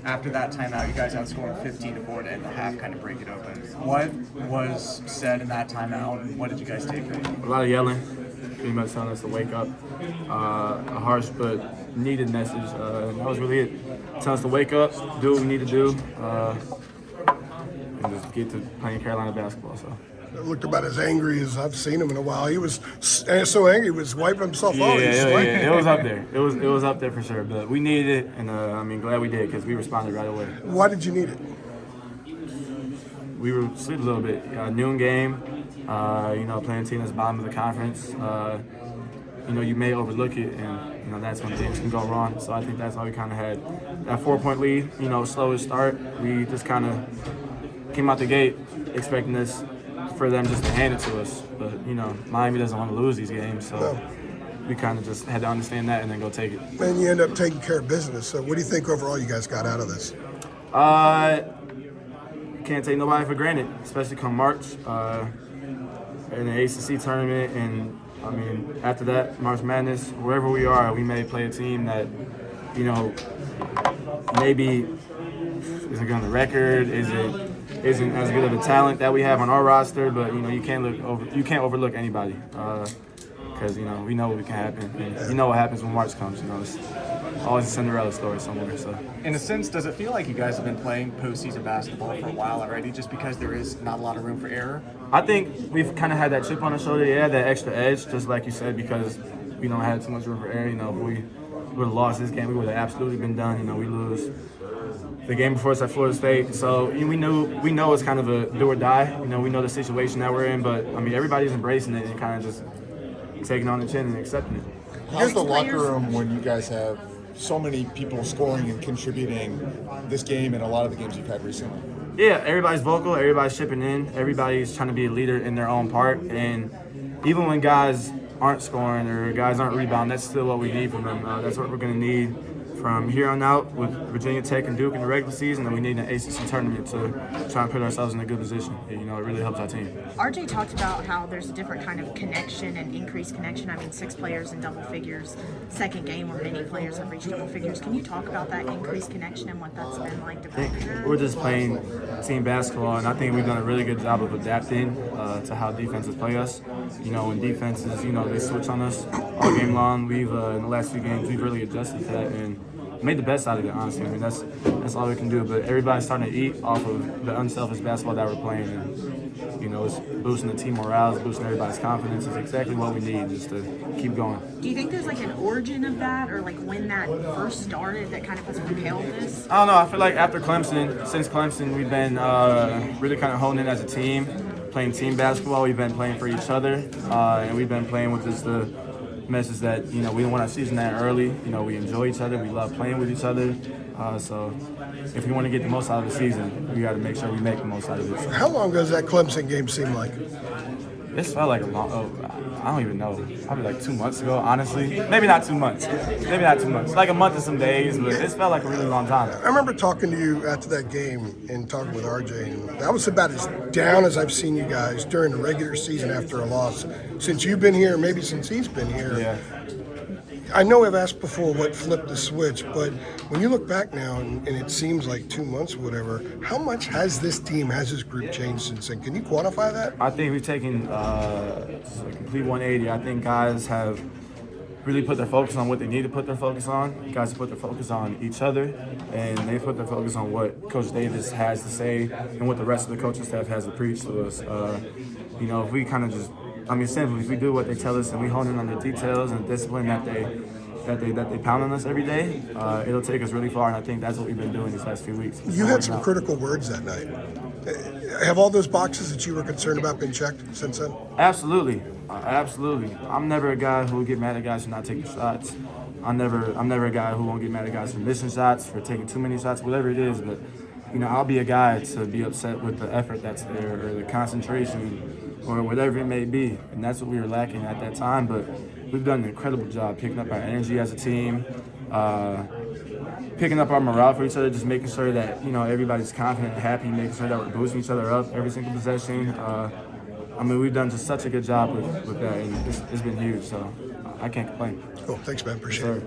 After that timeout, you guys outscored 15-4 to end the half, kind of break it open. What was said in that timeout, and what did you guys take from it? A lot of yelling, pretty much telling us to wake up. A harsh but needed message. And that was really it. Telling us to wake up, do what we need to do, and just get to playing Carolina basketball. So. It looked about as angry as I've seen him in a while. He was so angry, he was wiping himself off. Yeah, it was up there. It was up there for sure. But we needed it, and glad we did because we responded right away. Why did you need it? We were asleep a little bit. Noon game, playing a team that's bottom of the conference. You may overlook it, and that's when things can go wrong. So I think that's why we kind of had that 4-point lead. Slowest start. We just kind of came out the gate expecting this for them just to hand it to us. But, Miami doesn't want to lose these games, so we kind of just had to understand that and then go take it. And you end up taking care of business. So what do you think overall you guys got out of this? Can't take nobody for granted, especially come March in the ACC tournament. And, after that, March Madness, wherever we are, we may play a team that, maybe isn't on the record, isn't as good of a talent that we have on our roster, but you can't overlook anybody because we know what can happen. And you know what happens when March comes. It's always a Cinderella story somewhere. So, in a sense, does it feel like you guys have been playing postseason basketball for a while already, just because there is not a lot of room for error? I think we've kind of had that chip on our shoulder, that extra edge, just like you said, because we don't have too much room for error. If we would have lost this game, we would have absolutely been done. We lose the game before us at Florida State, so we know it's kind of a do or die. We know the situation that we're in, but everybody's embracing it and kind of just taking it on the chin and accepting it. How's the locker room when you guys have so many people scoring and contributing this game and a lot of the games you've had recently? Yeah, everybody's vocal, everybody's chipping in, everybody's trying to be a leader in their own part, and even when guys aren't scoring or guys aren't rebounding, that's still what we need from them. That's what we're going to need from here on out with Virginia Tech and Duke in the regular season, and we need an ACC tournament to try and put ourselves in a good position. It really helps our team. RJ talked about how there's a different kind of connection and increased connection. 6 players in double figures, second game where many players have reached double figures. Can you talk about that increased connection and what that's been like developing that? We're just playing team basketball, and I think we've done a really good job of adapting to how defenses play us. When defenses, they switch on us all game long, we've in the last few games, we've really adjusted to that and made the best out of it, honestly. That's all we can do. But everybody's starting to eat off of the unselfish basketball that we're playing. And, it's boosting the team morale, it's boosting everybody's confidence. It's exactly what we need just to keep going. Do you think there's an origin of that, or when that first started that kind of has propelled this? I don't know. I feel like since Clemson, we've been really kind of honing in as a team, playing team basketball. We've been playing for each other, and we've been playing with just the message that we don't want our season that early. We enjoy each other. We love playing with each other. So if we want to get the most out of the season, we got to make sure we make the most out of it. How long does that Clemson game seem like? This felt like a long. I don't even know. Probably 2 months ago, honestly. Maybe not 2 months. Like a month and some days, but this felt like a really long time. I remember talking to you after that game and talking with RJ, and that was about as down as I've seen you guys during the regular season after a loss. Since you've been here, maybe since he's been here. Yeah. I know I've asked before what flipped the switch, but when you look back now and it seems like 2 months or whatever, how much has this group changed since then? Can you quantify that? I think we've taken a complete 180. I think guys have really put their focus on what they need to put their focus on. Guys have put their focus on each other, and they put their focus on what Coach Davis has to say and what the rest of the coaching staff has to preach to us. If we kind of just simply, if we do what they tell us and we hone in on the details and the discipline that they pound on us every day, it'll take us really far, and I think that's what we've been doing these last few weeks. You had some critical words that night. Have all those boxes that you were concerned about been checked since then? Absolutely. I'm never a guy who will get mad at guys for not taking shots. I'm never a guy who won't get mad at guys for missing shots, for taking too many shots, whatever it is. But I'll be a guy to be upset with the effort that's there or the concentration or whatever it may be, and that's what we were lacking at that time. But we've done an incredible job picking up our energy as a team, picking up our morale for each other, just making sure that everybody's confident and happy, making sure that we're boosting each other up every single possession. We've done just such a good job with that, and it's been huge. So I can't complain. Cool, thanks, man. Appreciate it.